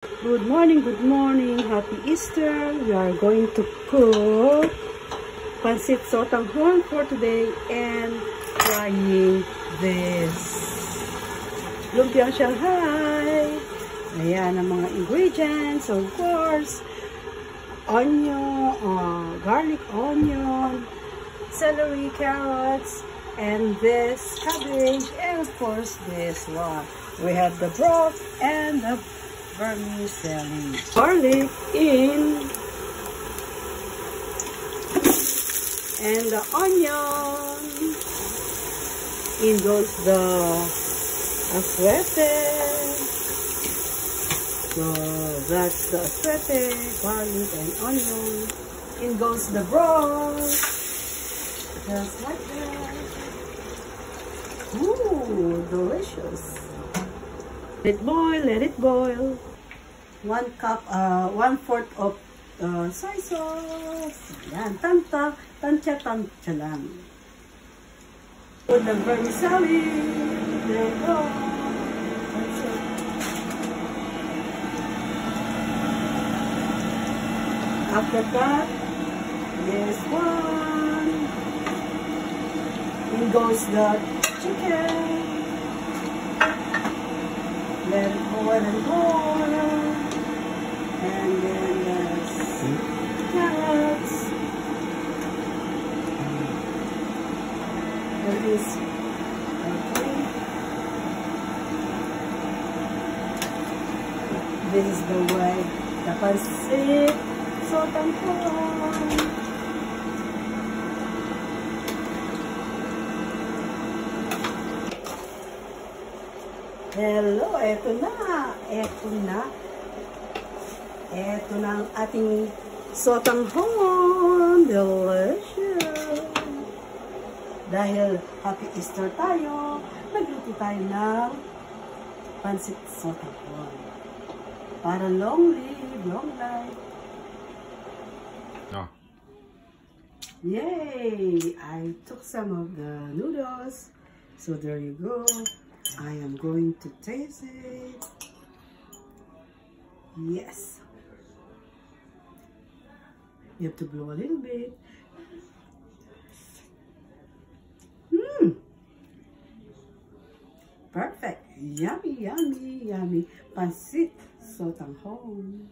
Good morning, happy Easter. We are going to cook pancit sotanghon for today and frying this lumpiang Shanghai. Ayan ang mga ingredients, of course, onion, garlic onion, celery, carrots, and this cabbage, and of course this one. We have the broth and the vermicelli. Garlic in and the onion. In goes the afuete. So that's the afuete, garlic and onion. In goes the broth. Just like that. Ooh, delicious. Let it boil. 1 cup, 1/4 of soy sauce. Yan, tansya lang. Put the vermicelli. There you go. That's it. After that, this one. In goes the chicken. Let it boil and boil. And then there's carrots. There is this is the way the pancit sotanghon. Hello, eto na ang ating sotanghon. Delicious! Dahil happy Easter tayo, nagluto tayo ng pancit sotanghon. Para long live, long life. Oh. Yay! I took some of the noodles. So there you go. I am going to taste it. Yes. You have to blow a little bit. Perfect. Yummy, yummy, yummy. Pancit sotanghon.